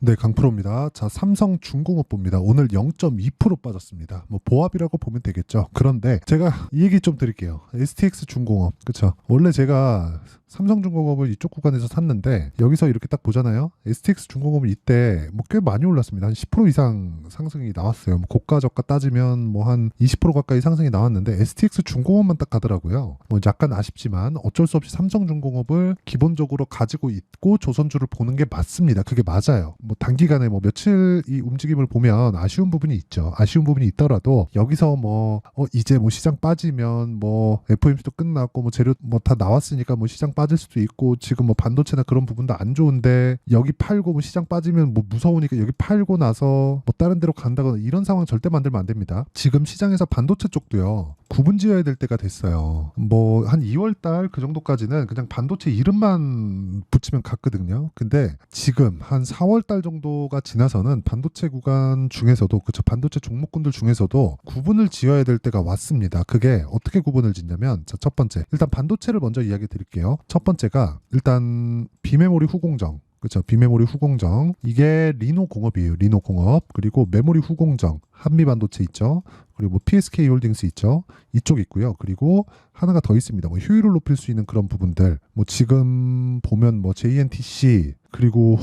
네, 강프로입니다. 자, 삼성중공업 봅니다. 오늘 0.2% 빠졌습니다. 뭐 보합이라고 보면 되겠죠. 그런데 제가 이 얘기 좀 드릴게요. STX중공업, 그쵸? 원래 제가 삼성중공업을 이쪽 구간에서 샀는데 여기서 이렇게 딱 보잖아요. STX중공업은 이때 뭐 꽤 많이 올랐습니다. 한 10% 이상 상승이 나왔어요. 뭐 고가 저가 따지면 뭐 한 20% 가까이 상승이 나왔는데 STX중공업만 딱 가더라고요. 뭐 약간 아쉽지만 어쩔 수 없이 삼성중공업을 기본적으로 가지고 있고 조선주를 보는 게 맞습니다. 그게 맞아요. 뭐 단기간에 뭐 며칠 이 움직임을 보면 아쉬운 부분이 있죠. 아쉬운 부분이 있더라도 여기서 뭐 이제 뭐 시장 빠지면 뭐 FOMC도 끝났고 뭐 재료 뭐 다 나왔으니까 뭐 시장 빠질 수도 있고 지금 뭐 반도체나 그런 부분도 안 좋은데 여기 팔고 뭐 시장 빠지면 뭐 무서우니까 여기 팔고 나서 뭐 다른 데로 간다거나 이런 상황 절대 만들면 안 됩니다. 지금 시장에서 반도체 쪽도요. 구분 지어야 될 때가 됐어요. 뭐 한 2월 달 그 정도까지는 그냥 반도체 이름만 붙이면 갔거든요. 근데 지금 한 4월 달 정도가 지나서는 반도체 구간 중에서도 그쵸 반도체 종목군들 중에서도 구분을 지어야 될 때가 왔습니다. 그게 어떻게 구분을 짓냐면 자, 첫 번째 일단 반도체를 먼저 이야기 드릴게요. 첫 번째가 일단 비메모리 후공정 그렇죠. 비메모리 후공정 이게 리노공업이에요. 리노공업 그리고 메모리 후공정 한미반도체 있죠. 그리고 뭐 PSK 홀딩스 있죠. 이쪽 있고요. 그리고 하나가 더 있습니다. 뭐 효율을 높일 수 있는 그런 부분들. 뭐 지금 보면 뭐 JNTC 그리고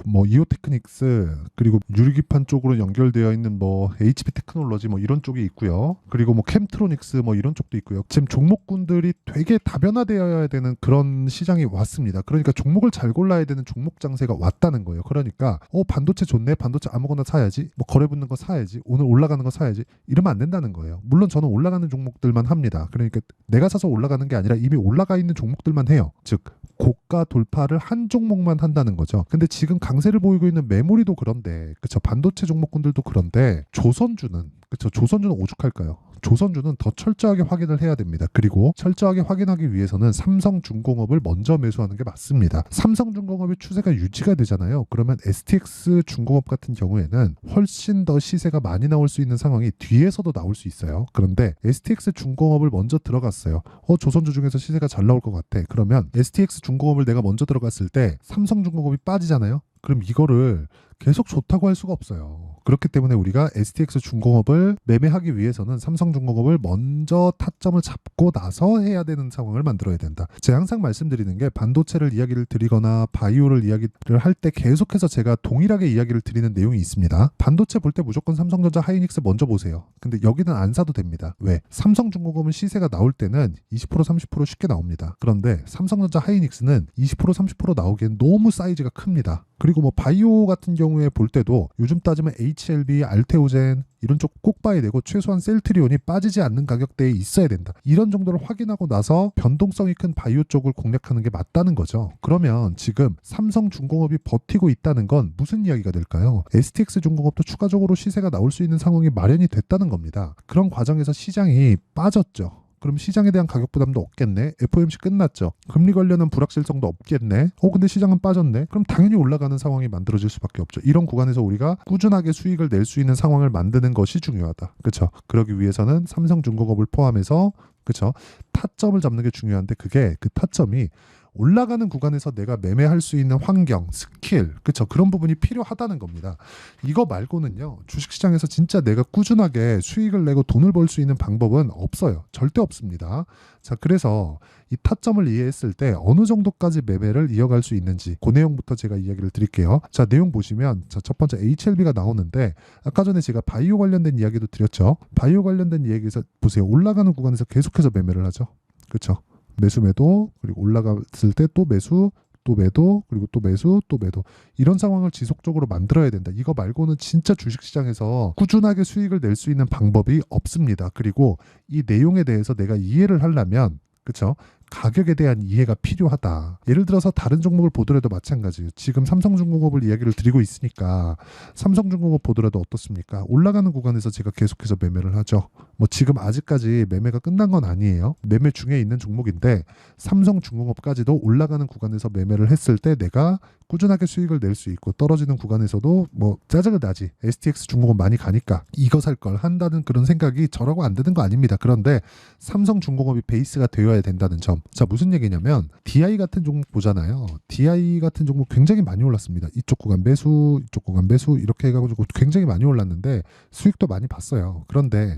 뭐 이오테크닉스 그리고 유리기판 쪽으로 연결되어 있는 뭐 HP 테크놀로지 뭐 이런 쪽이 있고요. 그리고 뭐 캠트로닉스 뭐 이런 쪽도 있고요. 지금 종목군들이 되게 다변화되어야 되는 그런 시장이 왔습니다. 그러니까 종목을 잘 골라야 되는 종목 장세가 왔다는 거예요. 그러니까 반도체 좋네. 반도체 아무거나 사야지. 뭐 거래 붙는 거 사야지. 오늘 올라가는 거 사야지. 이러면 안 된다는 거예요. 물론 저는 올라가는 종목들만 합니다. 그러니까 내가 사서 올라가는 게 아니라 이미 올라가 있는 종목들만 해요. 즉 고가 돌파를 한 종목만 한다는 거죠. 근데 지금 강세를 보이고 있는 메모리도 그런데 그쵸 반도체 종목군들도 그런데 조선주는 그쵸 조선주는 오죽할까요? 조선주는 더 철저하게 확인을 해야 됩니다. 그리고 철저하게 확인하기 위해서는 삼성중공업을 먼저 매수하는 게 맞습니다. 삼성중공업의 추세가 유지가 되잖아요. 그러면 STX중공업 같은 경우에는 훨씬 더 시세가 많이 나올 수 있는 상황이 뒤에서도 나올 수 있어요. 그런데 STX중공업을 먼저 들어갔어요. 조선주 중에서 시세가 잘 나올 것 같아. 그러면 STX중공업을 내가 먼저 들어갔을 때 삼성중공업이 빠지잖아요. 그럼 이거를 계속 좋다고 할 수가 없어요. 그렇기 때문에 우리가 STX중공업을 매매하기 위해서는 삼성중공업을 먼저 타점을 잡고 나서 해야 되는 상황을 만들어야 된다. 제가 항상 말씀드리는 게 반도체를 이야기를 드리거나 바이오를 이야기를 할 때 계속해서 제가 동일하게 이야기를 드리는 내용이 있습니다. 반도체 볼 때 무조건 삼성전자 하이닉스 먼저 보세요. 근데 여기는 안 사도 됩니다. 왜? 삼성중공업은 시세가 나올 때는 20% 30% 쉽게 나옵니다. 그런데 삼성전자 하이닉스는 20% 30% 나오기엔 너무 사이즈가 큽니다. 그리고 뭐 바이오 같은 경우에 볼 때도 요즘 따지면 HLB, 알테오젠 이런 쪽 꼭 봐야 되고 최소한 셀트리온이 빠지지 않는 가격대에 있어야 된다. 이런 정도를 확인하고 나서 변동성이 큰 바이오 쪽을 공략하는 게 맞다는 거죠. 그러면 지금 삼성중공업이 버티고 있다는 건 무슨 이야기가 될까요? STX중공업도 추가적으로 시세가 나올 수 있는 상황이 마련이 됐다는 겁니다. 그런 과정에서 시장이 빠졌죠. 그럼 시장에 대한 가격 부담도 없겠네. FOMC 끝났죠. 금리 관련한 불확실성도 없겠네. 근데 시장은 빠졌네. 그럼 당연히 올라가는 상황이 만들어질 수밖에 없죠. 이런 구간에서 우리가 꾸준하게 수익을 낼 수 있는 상황을 만드는 것이 중요하다. 그렇죠? 그러기 위해서는 삼성중공업을 포함해서 그렇죠? 타점을 잡는 게 중요한데 그게 그 타점이 올라가는 구간에서 내가 매매할 수 있는 환경, 스킬, 그쵸? 그런 부분이 필요하다는 겁니다. 이거 말고는요, 주식시장에서 진짜 내가 꾸준하게 수익을 내고 돈을 벌 수 있는 방법은 없어요. 절대 없습니다. 자, 그래서 이 타점을 이해했을 때 어느 정도까지 매매를 이어갈 수 있는지 그 내용부터 제가 이야기를 드릴게요. 자, 내용 보시면 자, 첫 번째 HLB가 나오는데 아까 전에 제가 바이오 관련된 이야기도 드렸죠. 바이오 관련된 이야기에서 보세요. 올라가는 구간에서 계속해서 매매를 하죠. 그렇죠? 매수 매도 그리고 올라갔을 때 또 매수 또 매도 그리고 또 매수 또 매도 이런 상황을 지속적으로 만들어야 된다. 이거 말고는 진짜 주식시장에서 꾸준하게 수익을 낼 수 있는 방법이 없습니다. 그리고 이 내용에 대해서 내가 이해를 하려면 그렇죠? 가격에 대한 이해가 필요하다. 예를 들어서 다른 종목을 보더라도 마찬가지예요. 지금 삼성중공업을 이야기를 드리고 있으니까 삼성중공업 보더라도 어떻습니까? 올라가는 구간에서 제가 계속해서 매매를 하죠. 뭐 지금 아직까지 매매가 끝난 건 아니에요. 매매 중에 있는 종목인데 삼성중공업까지도 올라가는 구간에서 매매를 했을 때 내가 꾸준하게 수익을 낼 수 있고 떨어지는 구간에서도 뭐 짜증은 나지. STX 중공업 많이 가니까 이거 살 걸 한다는 그런 생각이 저라고 안 드는 거 아닙니다. 그런데 삼성중공업이 베이스가 되어야 된다는 점. 자, 무슨 얘기냐면 DI 같은 종목 보잖아요. DI 같은 종목 굉장히 많이 올랐습니다. 이쪽 구간 매수, 이쪽 구간 매수 이렇게 해가지고 굉장히 많이 올랐는데 수익도 많이 봤어요. 그런데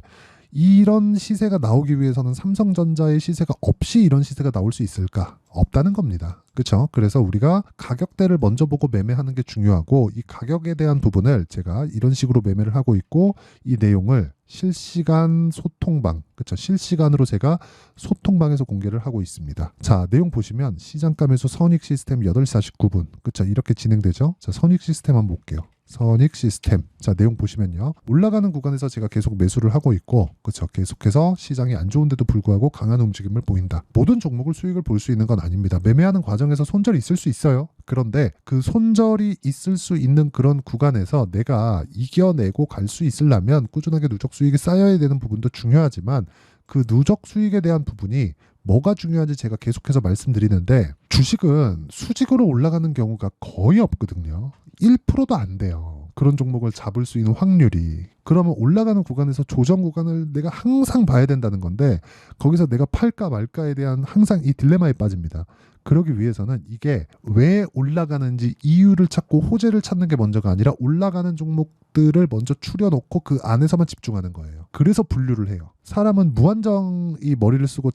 이런 시세가 나오기 위해서는 삼성전자의 시세가 없이 이런 시세가 나올 수 있을까? 없다는 겁니다. 그렇죠? 그래서 우리가 가격대를 먼저 보고 매매하는 게 중요하고 이 가격에 대한 부분을 제가 이런 식으로 매매를 하고 있고 이 내용을 실시간 소통방, 그렇죠? 실시간으로 제가 소통방에서 공개를 하고 있습니다. 자, 내용 보시면 시장가 매수 선익 시스템 8시 49분, 그렇죠? 이렇게 진행되죠? 자, 선익 시스템 한번 볼게요. 선익 시스템. 자, 내용 보시면요. 올라가는 구간에서 제가 계속 매수를 하고 있고, 그렇죠. 계속해서 시장이 안 좋은데도 불구하고 강한 움직임을 보인다. 모든 종목을 수익을 볼 수 있는 건 아닙니다. 매매하는 과정에서 손절이 있을 수 있어요. 그런데 그 손절이 있을 수 있는 그런 구간에서 내가 이겨내고 갈 수 있으려면 꾸준하게 누적 수익이 쌓여야 되는 부분도 중요하지만 그 누적 수익에 대한 부분이 뭐가 중요한지 제가 계속해서 말씀드리는데 주식은 수직으로 올라가는 경우가 거의 없거든요. 1%도 안 돼요. 그런 종목을 잡을 수 있는 확률이. 그러면 올라가는 구간에서 조정 구간을 내가 항상 봐야 된다는 건데 거기서 내가 팔까 말까에 대한 항상 이 딜레마에 빠집니다. 그러기 위해서는 이게 왜 올라가는지 이유를 찾고 호재를 찾는 게 먼저가 아니라 올라가는 종목들을 먼저 추려놓고 그 안에서만 집중하는 거예요. 그래서 분류를 해요. 사람은 무한정이 머리를 쓰고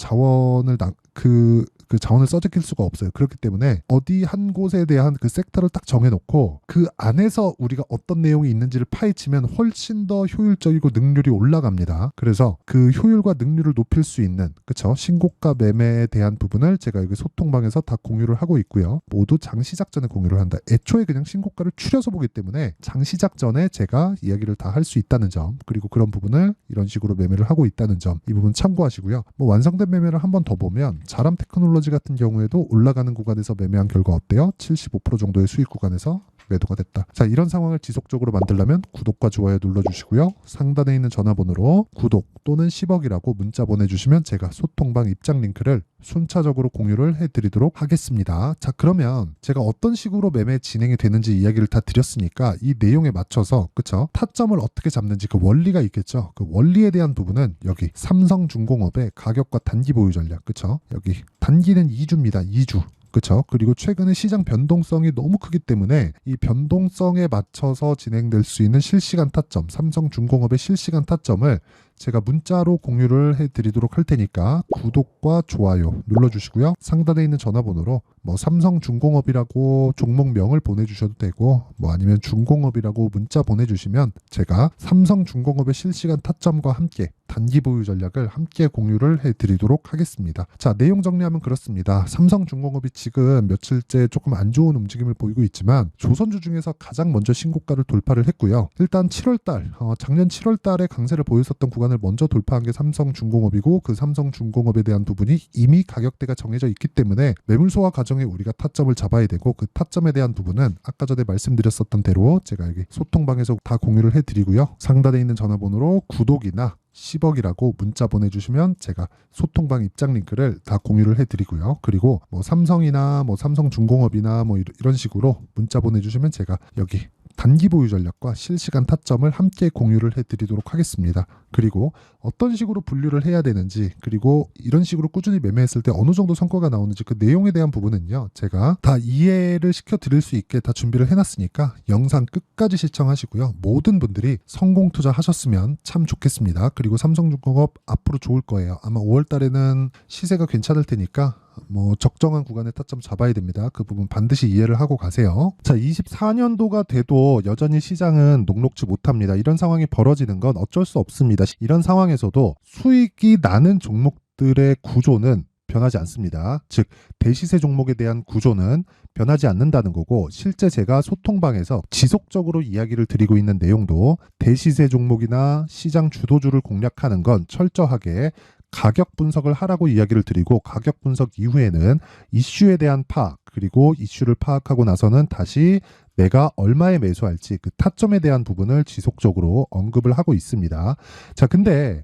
그 자원을 써제낄 수가 없어요. 그렇기 때문에 어디 한 곳에 대한 그 섹터를 딱 정해놓고 그 안에서 우리가 어떤 내용이 있는지를 파헤치면 훨씬 더 효율적이고 능률이 올라갑니다. 그래서 그 효율과 능률을 높일 수 있는 그쵸? 신고가 매매에 대한 부분을 제가 여기 소통방에서 다 공유를 하고 있고요. 모두 장시작 전에 공유를 한다. 애초에 그냥 신고가를 추려서 보기 때문에 장시작 전에 제가 이야기를 다 할 수 있다는 점 그리고 그런 부분을 이런 식으로 매매를 하고 있다는 점 이 부분 참고하시고요. 뭐 완성된 매매를 한번 더 보면 자람 테크놀로지 같은 경우에도 올라가는 구간에서 매매한 결과 어때요? 75% 정도의 수익 구간에서 매도가 됐다. 자, 이런 상황을 지속적으로 만들려면 구독과 좋아요 눌러주시고요. 상단에 있는 전화번호로 구독 또는 10억이라고 문자 보내주시면 제가 소통방 입장 링크를 순차적으로 공유를 해드리도록 하겠습니다. 자, 그러면 제가 어떤 식으로 매매 진행이 되는지 이야기를 다 드렸으니까 이 내용에 맞춰서 그쵸? 타점을 어떻게 잡는지 그 원리가 있겠죠. 그 원리에 대한 부분은 여기 삼성중공업의 가격과 단기 보유 전략 그쵸? 여기 단기는 2주입니다. 2주. 그렇죠. 그리고 최근에 시장 변동성이 너무 크기 때문에 이 변동성에 맞춰서 진행될 수 있는 실시간 타점, 삼성중공업의 실시간 타점을 제가 문자로 공유를 해드리도록 할 테니까 구독과 좋아요 눌러주시고요. 상단에 있는 전화번호로 뭐 삼성중공업이라고 종목명을 보내주셔도 되고 뭐 아니면 중공업이라고 문자 보내주시면 제가 삼성중공업의 실시간 타점과 함께 단기 보유 전략을 함께 공유를 해드리도록 하겠습니다. 자, 내용 정리하면 그렇습니다. 삼성중공업이 지금 며칠째 조금 안 좋은 움직임을 보이고 있지만 조선주 중에서 가장 먼저 신고가를 돌파를 했고요. 일단 7월달 작년 7월달에 강세를 보였었던 구간을 먼저 돌파한 게 삼성중공업이고 그 삼성중공업에 대한 부분이 이미 가격대가 정해져 있기 때문에 매물 소화 과정에 우리가 타점을 잡아야 되고 그 타점에 대한 부분은 아까 전에 말씀드렸었던 대로 제가 여기 소통방에서 다 공유를 해드리고요. 상단에 있는 전화번호로 구독이나 10억이라고 문자 보내주시면 제가 소통방 입장 링크를 다 공유를 해드리고요. 그리고 뭐 삼성이나 뭐 삼성중공업이나 뭐 이런 식으로 문자 보내주시면 제가 여기 단기 보유 전략과 실시간 타점을 함께 공유를 해드리도록 하겠습니다. 그리고 어떤 식으로 분류를 해야 되는지 그리고 이런 식으로 꾸준히 매매했을 때 어느 정도 성과가 나오는지 그 내용에 대한 부분은요. 제가 다 이해를 시켜드릴 수 있게 다 준비를 해놨으니까 영상 끝까지 시청하시고요. 모든 분들이 성공 투자하셨으면 참 좋겠습니다. 그리고 삼성중공업 앞으로 좋을 거예요. 아마 5월 달에는 시세가 괜찮을 테니까 뭐 적정한 구간에 타점 잡아야 됩니다. 그 부분 반드시 이해를 하고 가세요. 자, 24년도가 돼도 여전히 시장은 녹록지 못합니다. 이런 상황이 벌어지는 건 어쩔 수 없습니다. 이런 상황에서도 수익이 나는 종목들의 구조는 변하지 않습니다. 즉 대시세 종목에 대한 구조는 변하지 않는다는 거고 실제 제가 소통방에서 지속적으로 이야기를 드리고 있는 내용도 대시세 종목이나 시장 주도주를 공략하는 건 철저하게 가격 분석을 하라고 이야기를 드리고 가격 분석 이후에는 이슈에 대한 파악 그리고 이슈를 파악하고 나서는 다시 내가 얼마에 매수할지 그 타점에 대한 부분을 지속적으로 언급을 하고 있습니다. 자, 근데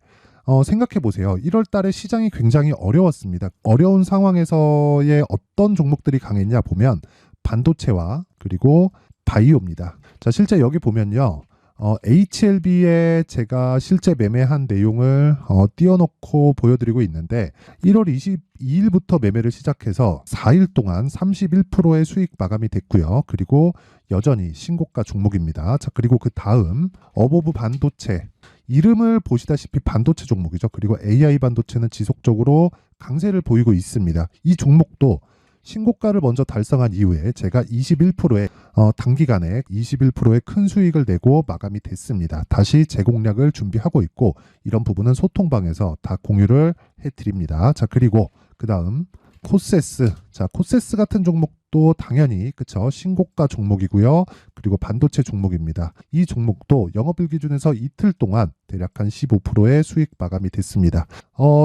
생각해 보세요. 1월 달에 시장이 굉장히 어려웠습니다. 어려운 상황에서의 어떤 종목들이 강했냐 보면 반도체와 그리고 바이오입니다. 자, 실제 여기 보면요. HLB에 제가 실제 매매한 내용을 띄워놓고 보여드리고 있는데 1월 22일부터 매매를 시작해서 4일 동안 31%의 수익 마감이 됐고요. 그리고 여전히 신고가 종목입니다. 자, 그리고 그 다음 어보브 반도체, 이름을 보시다시피 반도체 종목이죠. 그리고 AI 반도체는 지속적으로 강세를 보이고 있습니다. 이 종목도 신고가를 먼저 달성한 이후에 제가 21%의 단기간에 21%의 큰 수익을 내고 마감이 됐습니다. 다시 재공략을 준비하고 있고 이런 부분은 소통방에서 다 공유를 해드립니다. 자, 그리고 그 다음 코세스. 자, 코세스 같은 종목도 당연히 그쵸, 신고가 종목이고요. 그리고 반도체 종목입니다. 이 종목도 영업일 기준에서 이틀 동안 대략 한 15%의 수익 마감이 됐습니다.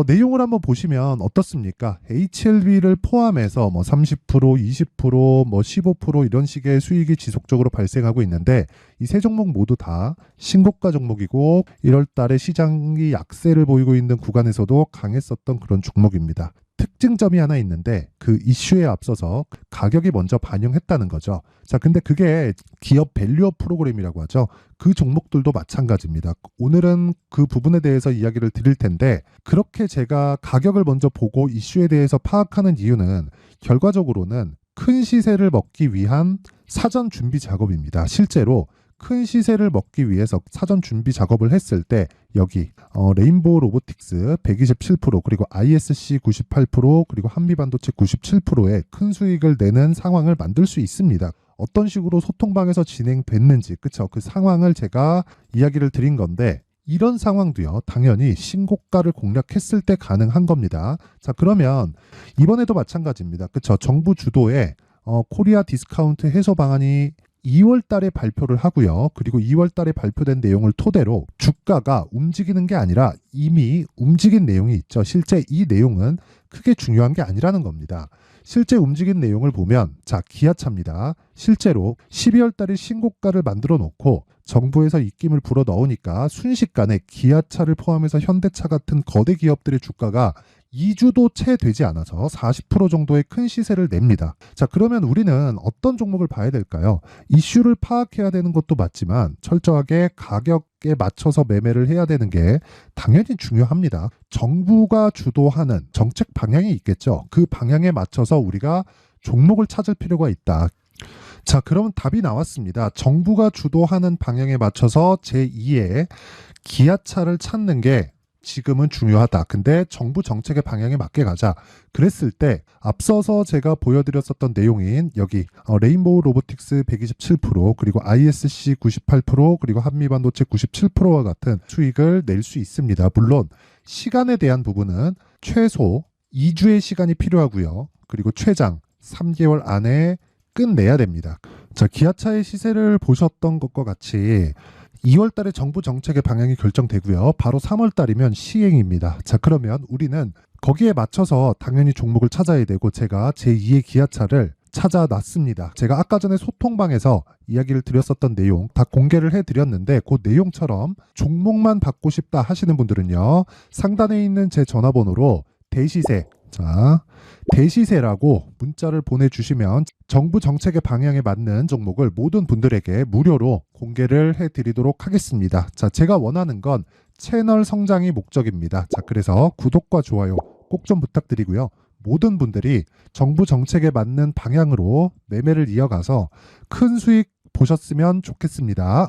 내용을 한번 보시면 어떻습니까? HLB를 포함해서 뭐 30%, 20%, 뭐 15% 이런 식의 수익이 지속적으로 발생하고 있는데 이 세 종목 모두 다 신고가 종목이고 1월 달에 시장이 약세를 보이고 있는 구간에서도 강했었던 그런 종목입니다. 특징점이 하나 있는데 그 이슈에 앞서서 가격이 먼저 반영했다는 거죠. 자, 근데 그게 기업 밸류업 프로그램이라고 하죠. 그 종목들도 마찬가지입니다. 오늘은 그 부분에 대해서 이야기를 드릴 텐데 그렇게 제가 가격을 먼저 보고 이슈에 대해서 파악하는 이유는 결과적으로는 큰 시세를 먹기 위한 사전 준비 작업입니다. 실제로 큰 시세를 먹기 위해서 사전 준비 작업을 했을 때 여기 레인보우 로보틱스 127% 그리고 ISC 98% 그리고 한미반도체 97%의 큰 수익을 내는 상황을 만들 수 있습니다. 어떤 식으로 소통방에서 진행됐는지 그쵸, 그 상황을 제가 이야기를 드린 건데 이런 상황도요 당연히 신고가를 공략했을 때 가능한 겁니다. 자, 그러면 이번에도 마찬가지입니다. 그쵸, 정부 주도의 코리아 디스카운트 해소 방안이 2월 달에 발표를 하고요. 그리고 2월 달에 발표된 내용을 토대로 주가가 움직이는 게 아니라 이미 움직인 내용이 있죠. 실제 이 내용은 크게 중요한 게 아니라는 겁니다. 실제 움직인 내용을 보면 자, 기아차입니다. 실제로 12월 달에 신고가를 만들어 놓고 정부에서 입김을 불어 넣으니까 순식간에 기아차를 포함해서 현대차 같은 거대 기업들의 주가가 2주도 채 되지 않아서 40% 정도의 큰 시세를 냅니다. 자, 그러면 우리는 어떤 종목을 봐야 될까요? 이슈를 파악해야 되는 것도 맞지만 철저하게 가격에 맞춰서 매매를 해야 되는 게 당연히 중요합니다. 정부가 주도하는 정책 방향이 있겠죠. 그 방향에 맞춰서 우리가 종목을 찾을 필요가 있다. 자, 그러면 답이 나왔습니다. 정부가 주도하는 방향에 맞춰서 제2의 기아차를 찾는 게 지금은 중요하다. 근데 정부 정책의 방향에 맞게 가자. 그랬을 때 앞서서 제가 보여드렸었던 내용인 여기 레인보우 로보틱스 127% 그리고 ISC 98% 그리고 한미반도체 97%와 같은 수익을 낼 수 있습니다. 물론 시간에 대한 부분은 최소 2주의 시간이 필요하고요. 그리고 최장 3개월 안에 끝내야 됩니다. 자, 기아차의 시세를 보셨던 것과 같이 2월 달에 정부 정책의 방향이 결정되고요. 바로 3월 달이면 시행입니다. 자, 그러면 우리는 거기에 맞춰서 당연히 종목을 찾아야 되고 제가 제2의 기아차를 찾아놨습니다. 제가 아까 전에 소통방에서 이야기를 드렸었던 내용 다 공개를 해드렸는데 그 내용처럼 종목만 받고 싶다 하시는 분들은요. 상단에 있는 제 전화번호로 대시세, 자, 대시세라고 문자를 보내주시면 정부 정책의 방향에 맞는 종목을 모든 분들에게 무료로 공개를 해드리도록 하겠습니다. 자, 제가 원하는 건 채널 성장이 목적입니다. 자, 그래서 구독과 좋아요 꼭 좀 부탁드리고요. 모든 분들이 정부 정책에 맞는 방향으로 매매를 이어가서 큰 수익 보셨으면 좋겠습니다.